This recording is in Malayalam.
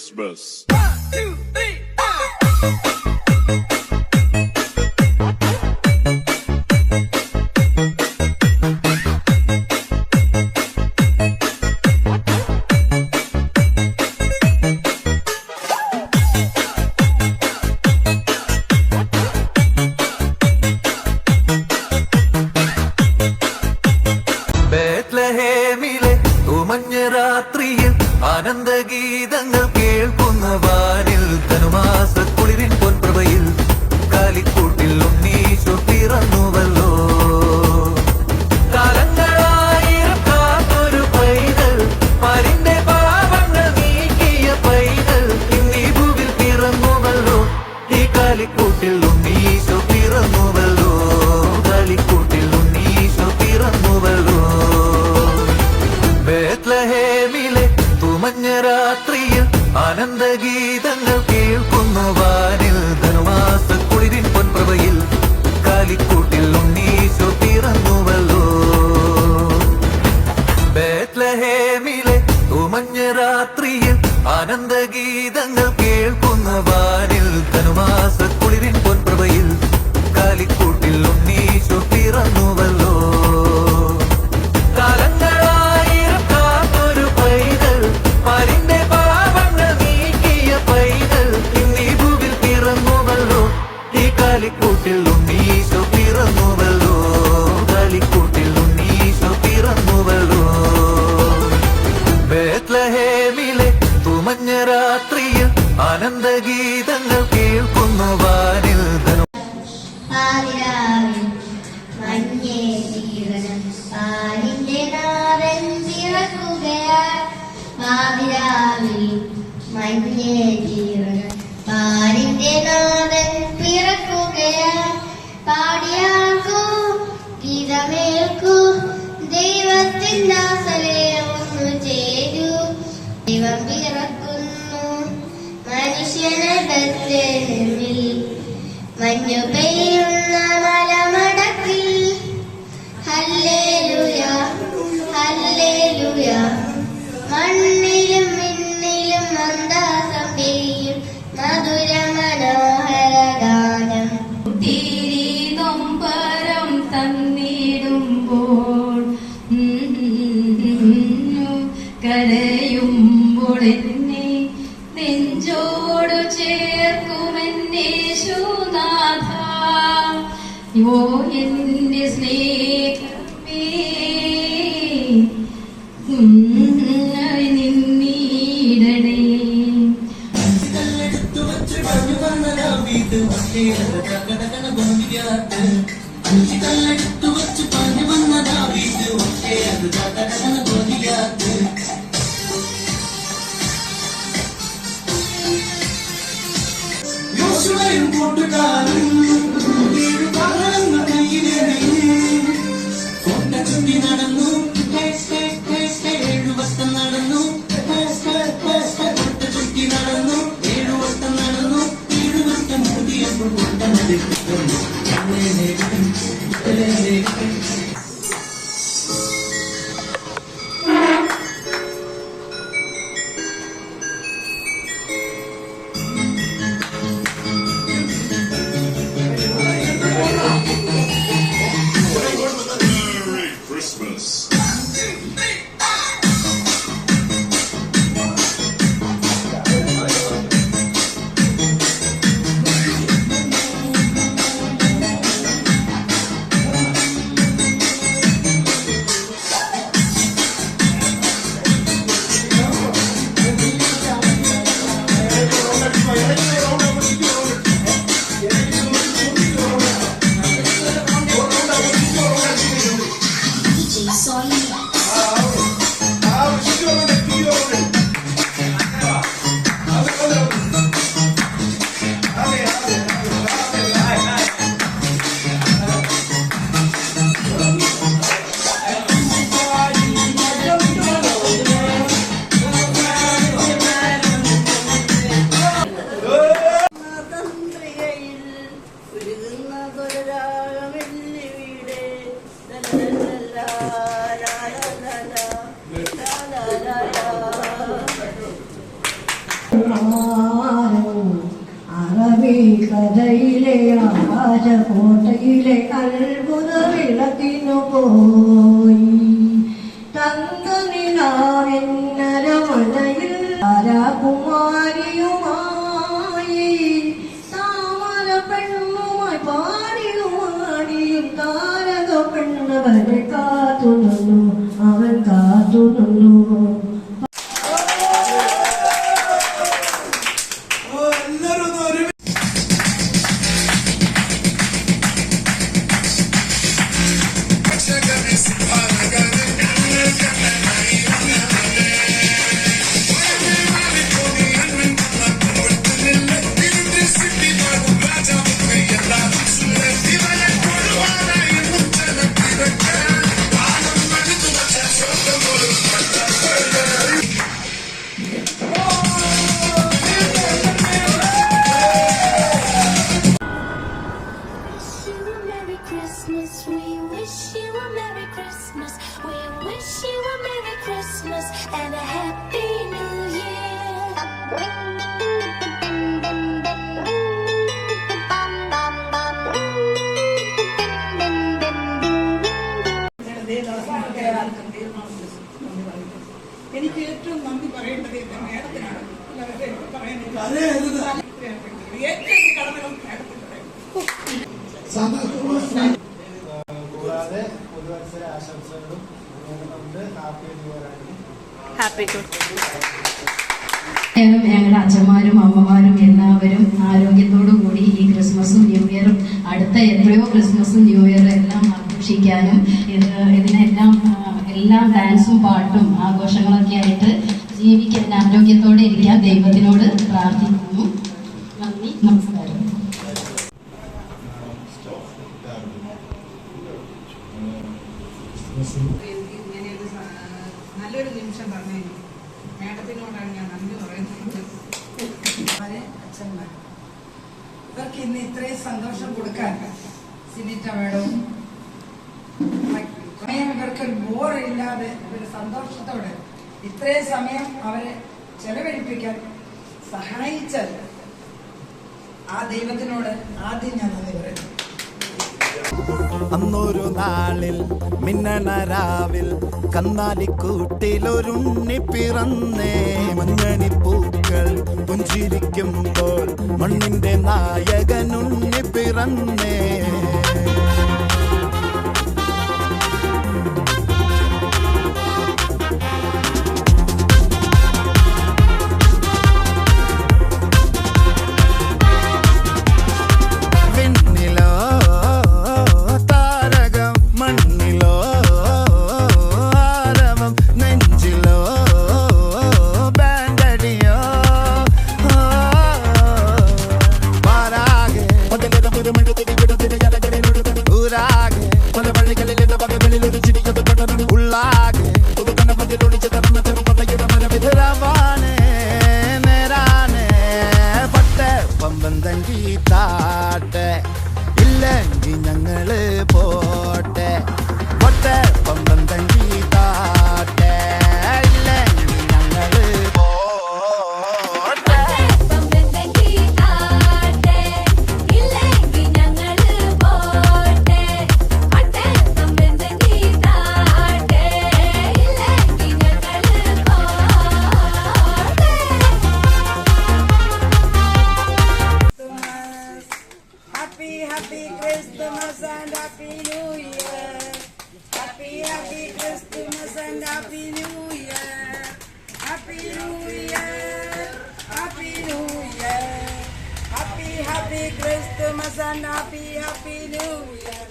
Christmas. ബേത്ലഹേമിലെ ഉമഞ്ഞ രാത്രിയിൽ ആനന്ദഗീതങ്ങൾ കേൾക്കുന്ന വാനിൽ ധനുമാസക്കുളിരിൻ പൊൻപ്രഭയിൽ കാലിക്കൂട്ടിൽ ഉണ്ണീശോ പിറന്നുവല്ലോ. കാലങ്ങളായിരം കാത്തൊരു പൈതൽ, പാലിന്റെ പാപങ്ങൾ നീക്കിയ പൈതൽ ഇന്നീ ഭൂവിൽ പിറന്നുവല്ലോ. ഈ കാലിക്കൂട്ടിൽ ഉണ്ണീശോ പിറന്നുവല്ലോ. കാലിക്കൂട്ടിൽ ഉണ്ണീശോ പിറന്നുവല്ലോ. ബേത്ലഹേമിലെ തുമഞ്ഞ രാത്രിയിൽ ആനന്ദഗീതങ്ങൾ കേൾക്കുന്നു വാനിൽ ധനുമാസക്കുളിരിൻ പൊൻപ്രഭയിൽ കാലിക്കൂട്ടിൽ ഉണ്ണീശോ പിറന്നുവല്ലോ. ബേത്ലഹേമിലെ തുമഞ്ഞ രാത്രിയിൽ ആനന്ദഗീതങ്ങൾ കേൾക്കുന്ന വാനിൽ ധനുമാസക്കുളിരിൻ പൊൻപ്രഭയിൽ കാലിക്കൂട്ടിൽ ഉണ്ണീശോ പിറന്നുവല്ലോ. കാലങ്ങളായിരം കാത്തൊരു പൈതൽ, പാലിന്റെ പാപങ്ങൾ നീക്കിയ പൈതൽ ഇന്നീ ഭൂവിൽ പിറന്നുവല്ലോ. ഈ കാലിക്കൂട്ടിൽ ഉണ്ണീശോ പിറന്നുവല്ലോ. കാലിക്കൂട്ടിൽ ഉണ്ണീശോ പിറന്നുവല്ലോ. ബേത്ലഹേമിലെ തുമഞ്ഞ രാത്രിയിൽ ആനന്ദഗീതങ്ങൾ കേൾക്കുന്നു വാനിൽ മഞ്ഞേ ജീവനം പാലിന്റെ നാടൻ പിറക്കുകയാൽ മാവിരാവിൽ മഞ്ഞേ ജീവനം പാലിന്റെ നാടൻ പിറക്കുകയാൽ പാടിയാൾക്കൂ ഗീതമേൽക്കൂ ദൈവത്തിനാസലെ ഒന്നു ചേരൂ. ദൈവം പിറക്കുന്നു മനുഷ്യനെ ബത്ലഹേമിൽ മഞ്ഞു പെയ്യുന്ന മലമടക്കിൽ. ഹല്ലേലൂയ ഹല്ലേലൂയ മണ്ണിലും മിന്നിലും മന്ദാസം പെയ്യും മധുര മനോഹര ഗാനം. തിരി നൊമ്പരം തന്നിടുമ്പോൾ കരയുമ്പോൾ എന്നെ നെഞ്ചോടു ചേർക്കുമെന്നേശുനാഥ. ഓ എന്റെ സ്നേഹമേ നിന്നീടണേ. നടന്നു 7 വർഷം നടന്നു, ചുറ്റി നടന്നു 7 വർഷം നടന്നു. 7 വർഷം മുടിയപ്പോൾ കൊണ്ടത് Merry Christmas. കഥയിലെ ആകാശകോട്ടയിലെ അത്ഭുത വിളക്കിനു പോയി തങ്കനിലാവിന്നരമലയിൽ താരാകുമാരിയുമായി താമര പെണ്ണുമായി പാടിയുമാടിയും താരക പെണ്ണവരെ കാത്തു നിന്നു അവൻ കാത്തു നിന്നു. We wish you a Merry Christmas. We wish you a Merry Christmas and a Happy New Year. എനിക്ക് ഏറ്റവും നന്ദി പറയേണ്ടത് എന്റെ മേഡത്തിനാണ്. ഏറ്റവും കടമകളും കൂടാതെ പുതുവത്സര ആശംസകളും ഹാപ്പി ടു ഞങ്ങളുടെ അച്ഛന്മാരും അമ്മമാരും എല്ലാവരും ആരോഗ്യത്തോടു കൂടി ഈ ക്രിസ്മസും ന്യൂ ഇയറും അടുത്ത എത്രയോ ക്രിസ്മസും ന്യൂ ഇയറും എല്ലാം ആഘോഷിക്കാനും എല്ലാം ഡാൻസും പാട്ടും ആഘോഷങ്ങളൊക്കെ ആയിട്ട് ജീവിക്കാൻ ആരോഗ്യത്തോടെ ഇരിക്കാൻ ദൈവത്തിനോട് പ്രാർത്ഥിക്കുന്നു. നന്ദി, നമസ്കാരം. നല്ലൊരു നിമിഷം പറഞ്ഞു മേഡത്തിനോടാണ് ഞാൻ നന്ദി പറയുന്നത്. അച്ഛന്മാർ ഇവർക്ക് ഇന്ന് ഇത്രയും സന്തോഷം കൊടുക്കാൻ സിനിറ്റ മേഡവും സമയം ഇവർക്കൊരു ബോറില്ലാതെ ഒരു സന്തോഷത്തോടെ ഇത്രയും സമയം അവരെ ചെലവഴിപ്പിക്കാൻ സഹായിച്ചാൽ ആ ദൈവത്തിനോട് ആദ്യം ഞാൻ നന്ദി പറയുന്നു. അന്നൊരു നാളിൽ മിന്നണരാവിൽ കന്നാലിക്കൂട്ടിലൊരുണ്ണി പിറന്നേ മഞ്ഞണിപ്പൂക്കൾ പുഞ്ചിരിക്കുമ്പോൾ മണ്ണിന്റെ നായകനുണ്ണി പിറന്നേ. ഇല്ലെങ്കിൽ ഞങ്ങള് പോട്ടെ പൊട്ടെ പമ്പം തങ്കി താട്ടെ ഇല്ലെങ്കിൽ ഞങ്ങള് പോട്ടെ. Happy Christmas and Happy New Year. Happy Christmas and Happy New Year. Happy New Year. Happy New Year. Happy Christmas and Happy New Year.